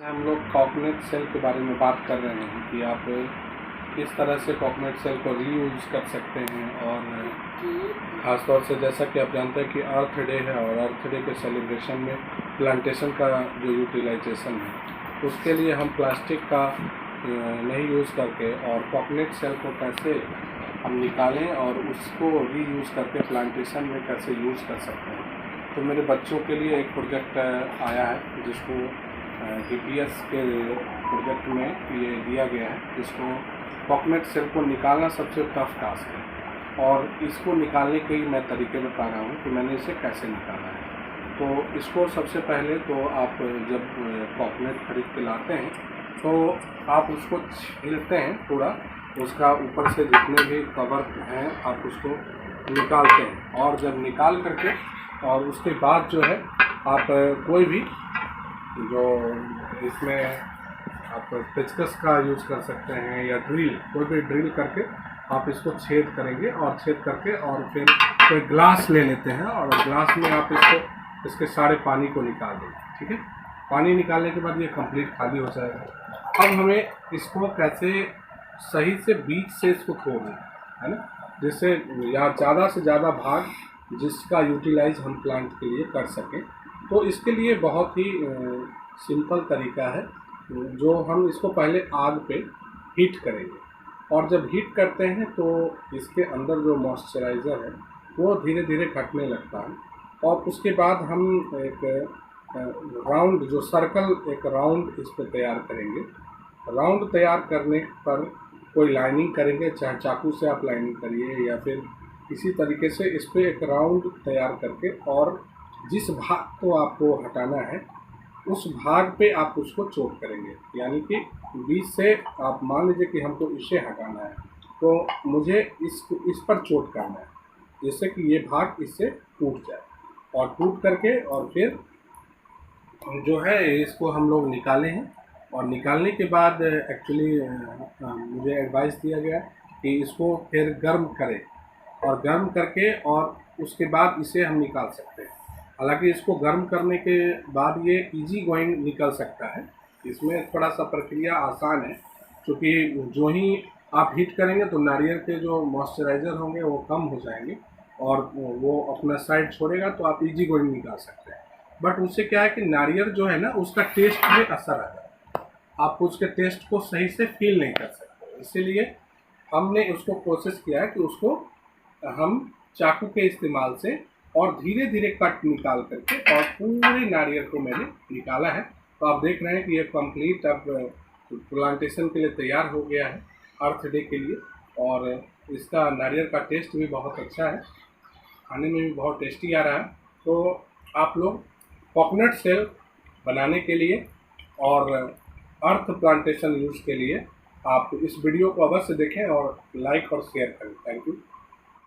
हम लोग कॉकनेट सेल के बारे में बात कर रहे हैं कि आप किस तरह से कॉकनेट सेल को रीयूज कर सकते हैं। और ख़ासतौर से जैसा कि आप जानते हैं कि अर्थ डे है और अर्थ डे के सेलिब्रेशन में प्लांटेशन का जो यूटिलाइजेशन है उसके लिए हम प्लास्टिक का नहीं यूज़ करके और कॉकनेट सेल को कैसे हम निकालें और उसको रीयूज़ करके प्लांटेशन में कैसे यूज़ कर सकते हैं। तो मेरे बच्चों के लिए एक प्रोजेक्ट आया है जिसको DPS के प्रोजेक्ट में ये दिया गया है, जिसको कॉकनेट सेल को निकालना सबसे टफ टास्क है और इसको निकालने के ही मैं तरीके बता रहा हूँ कि मैंने इसे कैसे निकाला है। तो इसको सबसे पहले तो आप जब कॉकनेट खरीद के लाते हैं तो आप उसको छीलते हैं, पूरा उसका ऊपर से जितने भी कवर हैं आप उसको निकालते हैं। और जब निकाल करके और उसके बाद जो है आप कोई भी जो इसमें आप पेचकस का यूज़ कर सकते हैं या ड्रिल, कोई भी ड्रिल करके आप इसको छेद करेंगे और छेद करके और फिर कोई ग्लास ले लेते हैं और ग्लास में आप इसके सारे पानी को निकाल देंगे। ठीक है, पानी निकालने के बाद ये कंप्लीट खाली हो जाएगा। अब हमें इसको कैसे सही से बीच से इसको तोड़ना है ना, जिससे या ज़्यादा से ज़्यादा भाग जिसका यूटिलाइज हम प्लांट के लिए कर सकें। तो इसके लिए बहुत ही सिंपल तरीका है, जो हम इसको पहले आग पे हीट करेंगे और जब हीट करते हैं तो इसके अंदर जो मॉइस्चराइज़र है वो धीरे धीरे घटने लगता है। और उसके बाद हम एक राउंड जो सर्कल एक राउंड इस पर तैयार करेंगे। राउंड तैयार करने पर कोई लाइनिंग करेंगे, चाहे चाकू से आप लाइनिंग करिए या फिर इसी तरीके से इस पर एक राउंड तैयार करके और जिस भाग को आपको हटाना है उस भाग पे आप उसको चोट करेंगे। यानी कि बीच से आप मान लीजिए कि हमको इसे हटाना है तो मुझे इस पर चोट करना है, जिससे कि ये भाग इससे टूट जाए। और टूट करके और फिर जो है इसको हम लोग निकाले हैं। और निकालने के बाद एक्चुअली मुझे एडवाइस दिया गया कि इसको फिर गर्म करें और गर्म करके और उसके बाद इसे हम निकाल सकते हैं। हालांकि इसको गर्म करने के बाद ये इजी गोइंग निकल सकता है, इसमें थोड़ा सा प्रक्रिया आसान है, क्योंकि जो ही आप हीट करेंगे तो नारियल के जो मॉइस्चराइज़र होंगे वो कम हो जाएंगे और वो अपना साइड छोड़ेगा तो आप इजी गोइंग निकाल सकते हैं। बट उससे क्या है कि नारियल जो है ना उसका टेस्ट में असर आ जाता है, आप उसके टेस्ट को सही से फील नहीं कर सकते। इसीलिए हमने उसको कोशिश किया है कि उसको हम चाकू के इस्तेमाल से और धीरे धीरे कट निकाल करके और पूरे नारियल को मैंने निकाला है। तो आप देख रहे हैं कि ये कंप्लीट अब प्लांटेशन के लिए तैयार हो गया है अर्थ डे के लिए। और इसका नारियल का टेस्ट भी बहुत अच्छा है, खाने में भी बहुत टेस्टी आ रहा है। तो आप लोग कॉकनेट सेल बनाने के लिए और अर्थ प्लांटेशन यूज़ के लिए आप इस वीडियो को अवश्य देखें और लाइक और शेयर करें। Thank you.